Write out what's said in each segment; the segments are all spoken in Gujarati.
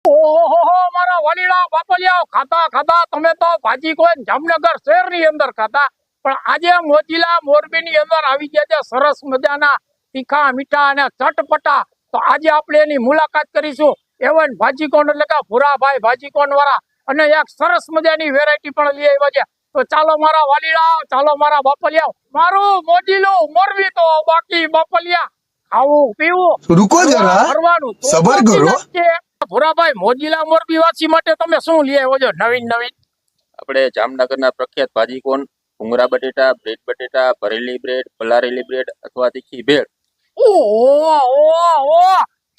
ઓહો મારા વાલીડા બાપલિયા ખાતા ખાતા તમે તો ભાજી કોઈ જામનગર શહેર ની અંદર ખાતા, પણ આજે મોજીલા મોરબી ની અંદર આવી ગયા છે સરસ મજાના તીખા મીઠા અને ચટપટા. તો આજે આપણે એની મુલાકાત કરીશું. એવન ભાજીકોન એટલે કે ભૂરાભાઈ ભાજીકોન વાળા, અને એક સરસ મજાની વેરાયટી પણ લઈ આવ્યા છે. તો ચાલો મારા વાલીડા, ચાલો મારા બાપલિયા, મારું મોજીલું મોરબી તો બાકી બાપલિયા ખાવું પીવું रुको जरा ફરવાનું सबर करो। ભૂરાભાઈ મોજીલા મોરબી વાસી માટે તમે શું લઈ આવ્યો છો નવીન નવીન? આપણે જામનગરના પ્રખ્યાત ભાજીકોન, ભૂંગળા બટેટા, બ્રેડ બટેટા, ભરેલી બ્રેડ, પલારેલી બ્રેડ અથવા તીખી ભેળ. ઓહો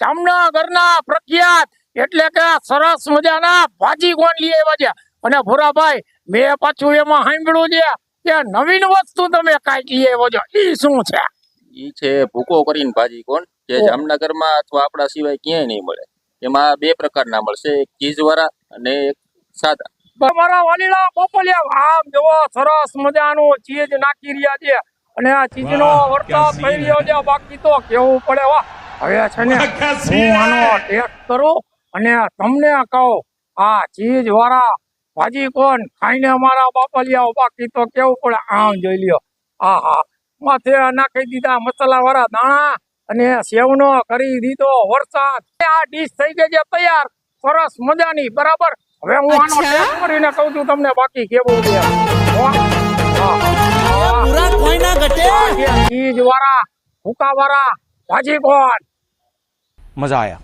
જામનગરના પ્રખ્યાત એટલે કે સરસ મજાના ભાજીકોન લઈ આવ્યા છે. અને ભૂરાભાઈ મેં પાછું એમાં સાંભળ્યું છે કે નવીન વસ્તુ તમે કાંઈક લઈ આવ્યો છો, ઈ શું છે? ઈ છે ભૂકો કરીને ભાજીકોન, જે જામનગરમાં અથવા આપણા સિવાય ક્યાંય નહીં મળે. એમાં બે પ્રકારના મળશે, એક ચીઝ વાળા અને એક સાદા. મારા વાલીડા બાપલિયા આમ જોવો સરસ મજાનું ચીજ નાખી રહ્યા છે, અને આ ચીજ નો વરસાદ થઈ રહ્યો છે. બાકી તો કેવું પડે હો. હવે છે ને હું આનો ટેસ્ટ કરું અને તમને કહું, આ ચીજ વાળા ભાજીકોન ખાઈને મારા બાપલિયા, બાકી તો કેવું પડે આમ જોઈ લ્યો. આહા, માથે નાખી દીધા મસાલા વાળા દાણા અને સેવનો કરી દીધો વરસાદ. આ ડીશ થઈ ગઈ છે તૈયાર સરસ મજાની. બરાબર, હવે હું આનો ટેસ્ટ કરીને કહું છું તમને બાકી કેવું છે. ચીજ વાળા ભૂકા વાળા भाजीकोन मजा आया,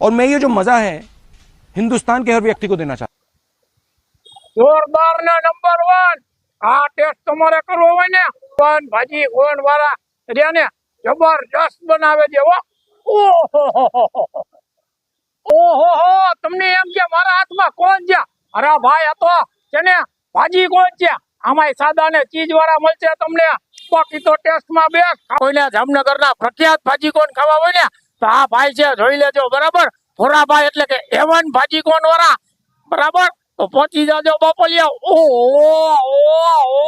और मैं ये जो मजा है हिंदुस्तान के हर व्यक्ति को देना चाहता हूं। जोरदार ने नंबर 1 आ टेस्ट તમારે કરવો હોય ને ભાજીકોન વાળા રેને જબરજસ્ત બનાવે છે હો. ઓહો તમને એમ કે મારા હાથમાં કોણ છે? અરે ભાઈ આ તો છે ને ભાજીકોન છે. આમાંય સાદા ને ચીજ વાળા મળશે તમને. બાકી તો ટેસ્ટમાં બેસ્ટ. કોઈને જામનગરના પ્રખ્યાત ભાજીકોન ખાવા હોય ને તો આ ભાઈ છે, જોઈ લેજો. બરાબર, ભોરાભાઈ એટલે કે એવન ભાજીકોન વાળા. બરાબર, તો પહોંચી જાજો બાપલિયા. ઓહો